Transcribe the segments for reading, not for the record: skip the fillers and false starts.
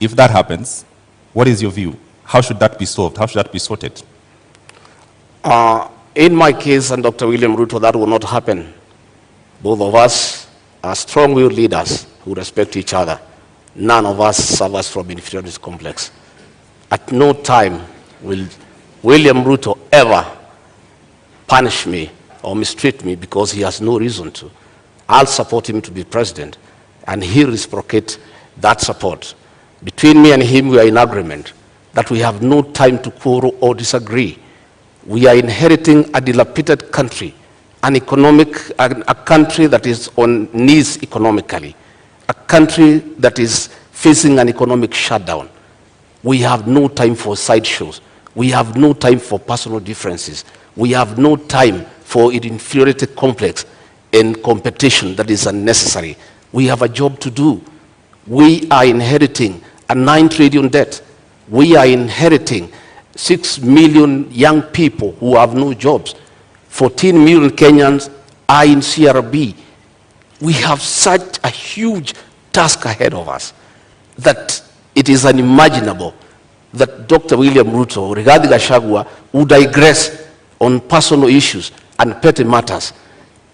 If that happens, what is your view? How should that be solved? How should that be sorted? In my case and Dr. William Ruto, that will not happen. Both of us are strong-willed leaders who respect each other. None of us suffers from inferiority complex. At no time will William Ruto ever punish me or mistreat me because he has no reason to. I'll support him to be president, and he'll reciprocate that support. Between me and him, we are in agreement that we have no time to quarrel or disagree. We are inheriting a dilapidated country, a country that is on knees economically, a country that is facing an economic shutdown. We have no time for sideshows. We have no time for personal differences. We have no time for inferiority complex and competition that is unnecessary. We have a job to do. We are inheriting a 9 trillion debt. We are inheriting 6 million young people who have no jobs. 14 million Kenyans are in CRB. We have such a huge task ahead of us that it is unimaginable that Dr. William Ruto or Rigathi Gachagua would digress on personal issues and petty matters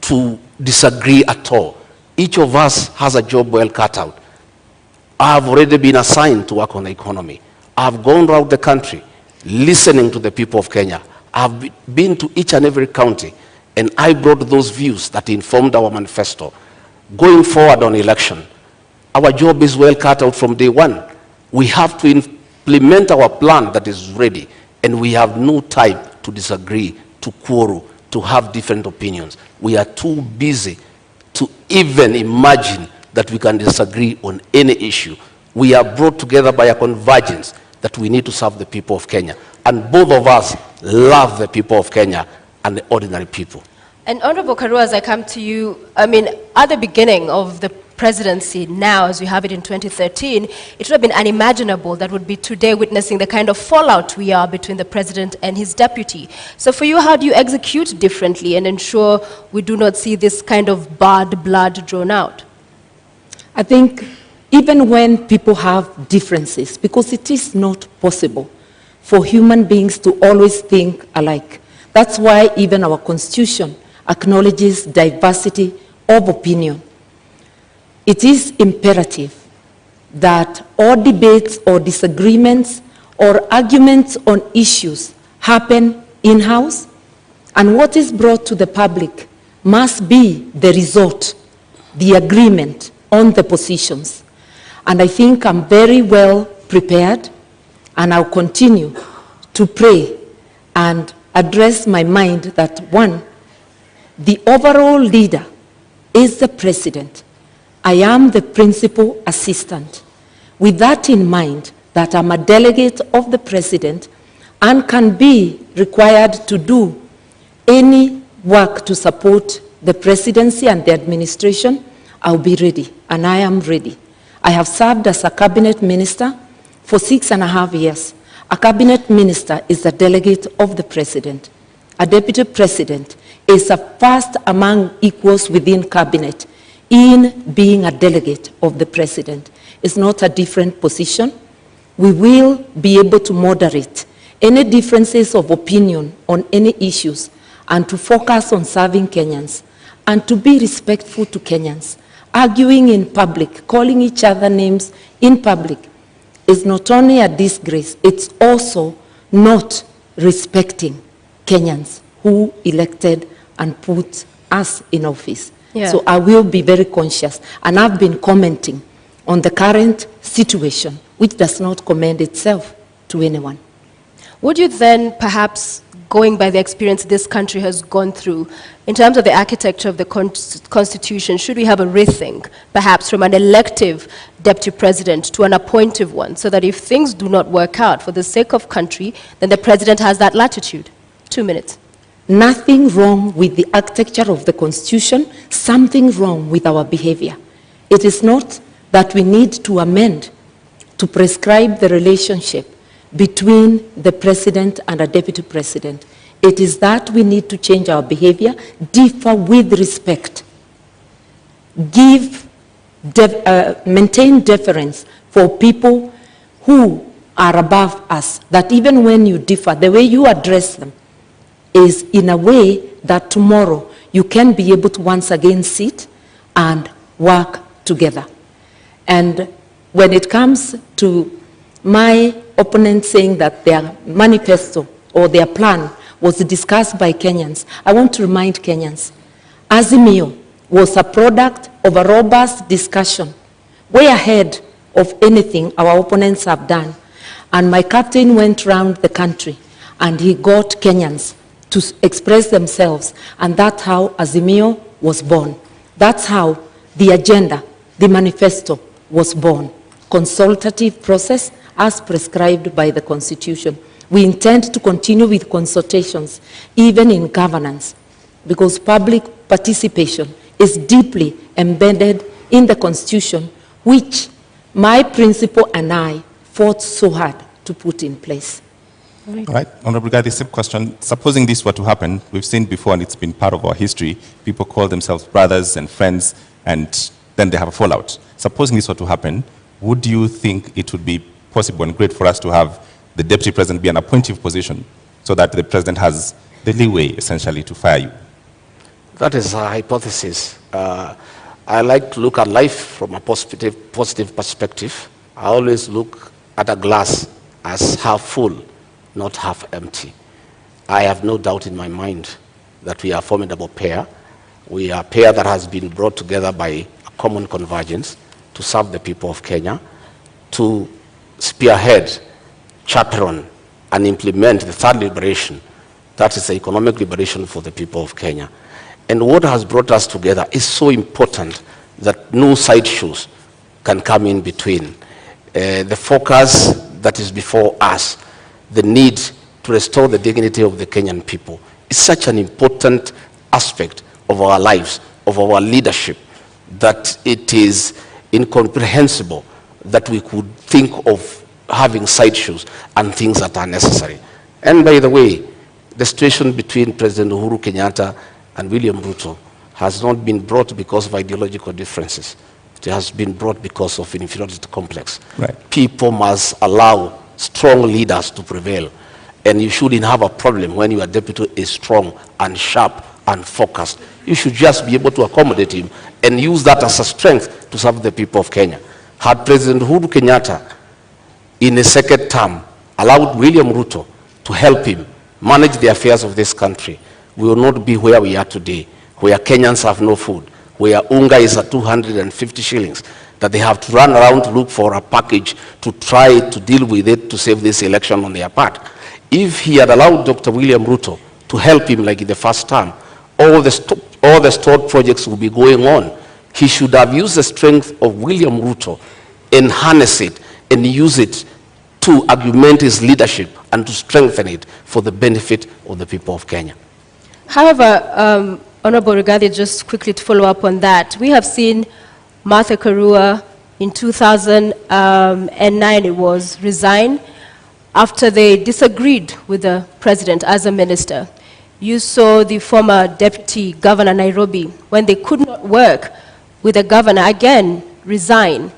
to disagree at all. Each of us has a job well cut out. I have already been assigned to work on the economy. I have gone around the country listening to the people of Kenya. I have been to each and every county, and I brought those views that informed our manifesto. Going forward on election, our job is well cut out from day one. We have to implement our plan that is ready, and we have no time to disagree, to quarrel, to have different opinions. We are too busy to even imagine that we can disagree on any issue. We are brought together by a convergence that we need to serve the people of Kenya. And both of us love the people of Kenya and the ordinary people. And Honorable Karua, as I come to you, I mean, at the beginning of the presidency now, as we have it in 2013, it would have been unimaginable that would be today witnessing the kind of fallout we are between the president and his deputy. So for you, how do you execute differently and ensure we do not see this kind of bad blood drawn out? I think even when people have differences, because it is not possible for human beings to always think alike. That's why even our Constitution acknowledges diversity of opinion. It is imperative that all debates or disagreements or arguments on issues happen in-house, and what is brought to the public must be the result, the agreement on the positions. And I think I'm very well prepared, and I'll continue to pray and address my mind that, one, the overall leader is the president. I am the principal assistant. With that in mind, that I'm a delegate of the president and can be required to do any work to support the presidency and the administration, I'll be ready, and I am ready. I have served as a cabinet minister for 6.5 years. A cabinet minister is a delegate of the president. A deputy president is a first among equals within cabinet in being a delegate of the president. It's not a different position. We will be able to moderate any differences of opinion on any issues and to focus on serving Kenyans and to be respectful to Kenyans. Arguing in public, calling each other names in public is not only a disgrace, it's also not respecting Kenyans who elected and put us in office. Yeah. So I will be very conscious, and I've been commenting on the current situation, which does not commend itself to anyone. Would you then, perhaps going by the experience this country has gone through, in terms of the architecture of the Constitution, should we have a rethink, perhaps from an elective deputy president to an appointive one, so that if things do not work out for the sake of country, then the president has that latitude? 2 minutes. Nothing wrong with the architecture of the Constitution, something wrong with our behavior. It is not that we need to amend to prescribe the relationship between the president and a deputy president. It is that we need to change our behavior, differ with respect, maintain deference for people who are above us, that even when you differ, the way you address them is in a way that tomorrow you can be able to once again sit and work together. And when it comes to my opponent saying that their manifesto or their plan was discussed by Kenyans, I want to remind Kenyans, Azimio was a product of a robust discussion, way ahead of anything our opponents have done. And my captain went around the country and he got Kenyans to express themselves, and that's how Azimio was born. That's how the agenda, the manifesto, was born. Consultative process as prescribed by the Constitution. We intend to continue with consultations, even in governance, because public participation is deeply embedded in the Constitution, which my principal and I fought so hard to put in place. All right, Honorable Rigathi, same question. Supposing this were to happen, we've seen before and it's been part of our history, people call themselves brothers and friends and then they have a fallout. Supposing this were to happen, would you think it would be possible and great for us to have the Deputy President be an appointive position so that the President has the leeway essentially to fire you? That is a hypothesis. I like to look at life from a positive perspective. I always look at a glass as half full, not half empty. I have no doubt in my mind that we are a formidable pair. We are a pair that has been brought together by a common convergence to serve the people of Kenya, to spearhead, chaperone, and implement the third liberation, that is the economic liberation for the people of Kenya. And what has brought us together is so important that no sideshows can come in between. The focus that is before us, the need to restore the dignity of the Kenyan people, is such an important aspect of our lives, of our leadership, that it is incomprehensible that we could think of having sideshows and things that are necessary. And by the way, the situation between President Uhuru Kenyatta and William Ruto has not been brought because of ideological differences. It has been brought because of an inferiority complex. Right. People must allow strong leaders to prevail. And you shouldn't have a problem when your deputy is strong and sharp and focused. You should just be able to accommodate him and use that as a strength to serve the people of Kenya. Had President Uhuru Kenyatta, in a second term, allowed William Ruto to help him manage the affairs of this country, we will not be where we are today, where Kenyans have no food, where unga is at 250 shillings, that they have to run around to look for a package to try to deal with it to save this election on their part. If he had allowed Dr. William Ruto to help him like in the first term, all the stored projects will be going on. He should have used the strength of William Ruto and harness it and use it to augment his leadership and to strengthen it for the benefit of the people of Kenya. However, Honorable Rigathi, just quickly to follow up on that, we have seen Martha Karua in 2009, it was, resign after they disagreed with the president as a minister. You saw the former deputy governor Nairobi, when they could not work with the governor, again resign.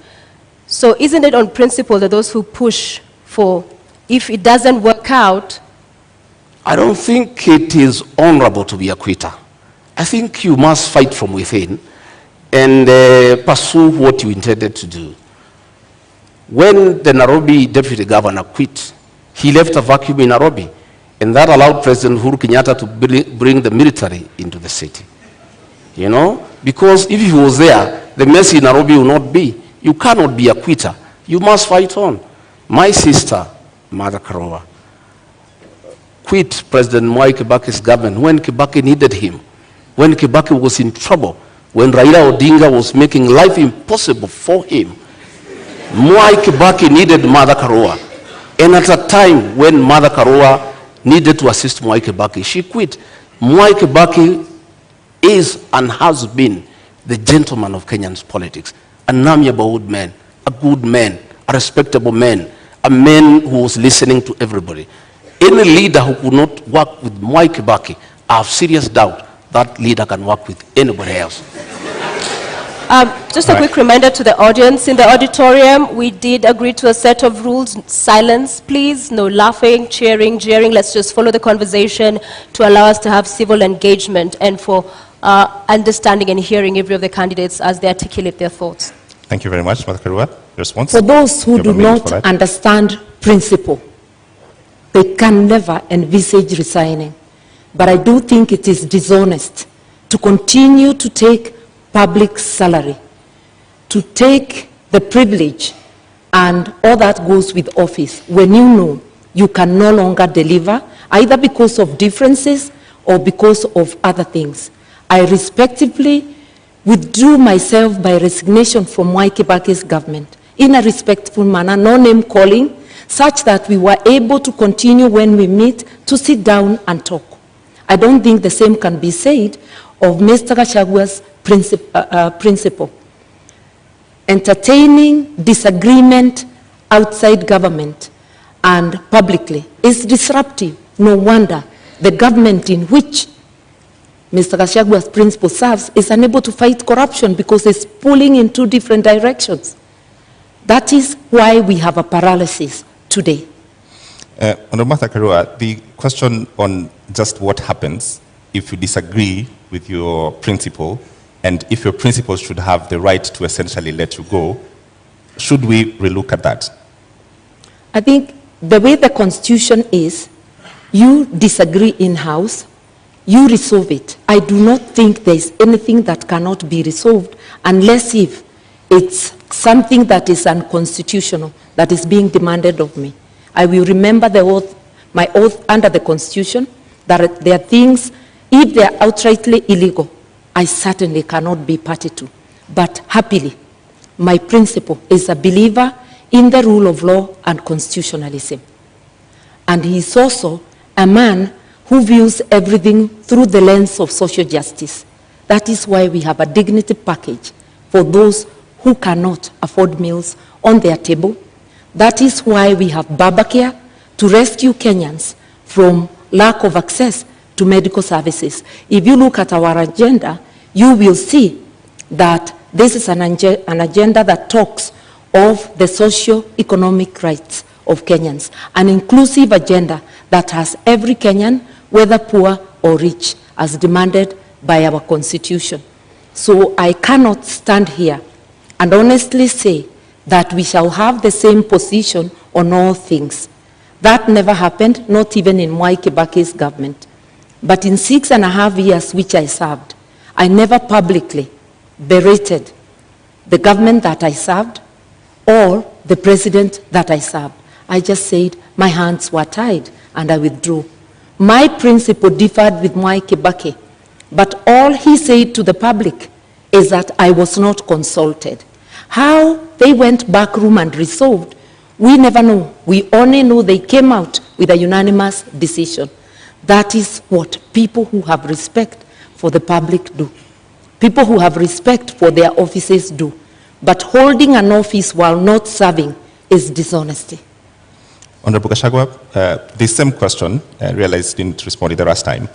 So isn't it on principle that those who push for, if it doesn't work out? I don't think it is honorable to be a quitter. I think you must fight from within and pursue what you intended to do. When the Nairobi deputy governor quit, he left a vacuum in Nairobi, and that allowed President Uhuru Kenyatta to bring the military into the city. You know, because if he was there, the mess in Nairobi will not be. You cannot be a quitter. You must fight on. My sister, Mother Karua, quit President Mwai Kibaki's government when Kibaki needed him, when Kibaki was in trouble, when Raila Odinga was making life impossible for him. Mwai Kibaki needed Mother Karua. And at a time when Mother Karua needed to assist Mwai Kibaki, she quit. Mwai Kibaki is and has been the gentleman of Kenyan's politics, an amiable old man, a good man, a respectable man, a man who was listening to everybody. Any leader who could not work with Mwai Kibaki, I have serious doubt that leader can work with anybody else. Just a quick reminder to the audience. In the auditorium, we did agree to a set of rules. Silence, please. No laughing, cheering, jeering. Let's just follow the conversation to allow us to have civil engagement and for understanding and hearing every of the candidates as they articulate their thoughts. Thank you very much, Mother Karua. Response? For those who You have do a minute not for that. understand principle, they can never envisage resigning. But I do think it is dishonest to continue to take public salary, to take the privilege and all that goes with office when you know you can no longer deliver, either because of differences or because of other things. I respectively withdrew myself by resignation from Kibaki's government in a respectful manner, no name calling, such that we were able to continue when we meet to sit down and talk. I don't think the same can be said of Mr. Gashagua's principle. Entertaining disagreement outside government and publicly is disruptive. No wonder the government in which Mr. Gashagua's principle serves is unable to fight corruption because it's pulling in two different directions. That is why we have a paralysis today. Honorable Martha Karua, the question on just what happens if you disagree with your principle and if your principles should have the right to essentially let you go, should we relook at that? I think the way the Constitution is, you disagree in-house, you resolve it. I do not think there is anything that cannot be resolved unless if it's something that is unconstitutional, that is being demanded of me. I will remember the oath, my oath under the Constitution, that there are things, if they are outrightly illegal, I certainly cannot be party to. But happily, my principle is a believer in the rule of law and constitutionalism. And he is also a man who views everything through the lens of social justice. That is why we have a dignity package for those who cannot afford meals on their table. That is why we have Babacare to rescue Kenyans from lack of access to medical services. If you look at our agenda, you will see that this is an agenda that talks of the socio-economic rights of Kenyans, an inclusive agenda that has every Kenyan, whether poor or rich, as demanded by our Constitution. So I cannot stand here and honestly say that we shall have the same position on all things. That never happened, not even in Kibaki's government. But in 6.5 years which I served, I never publicly berated the government that I served or the president that I served. I just said my hands were tied and I withdrew. My principle differed with Kibaki, but all he said to the public is that I was not consulted. How they went back room and resolved, we never know. We only know they came out with a unanimous decision. That is what people who have respect for the public do. People who have respect for their offices do. But holding an office while not serving is dishonesty. Honorable Gachagua, the same question, I realized didn't respond the last time.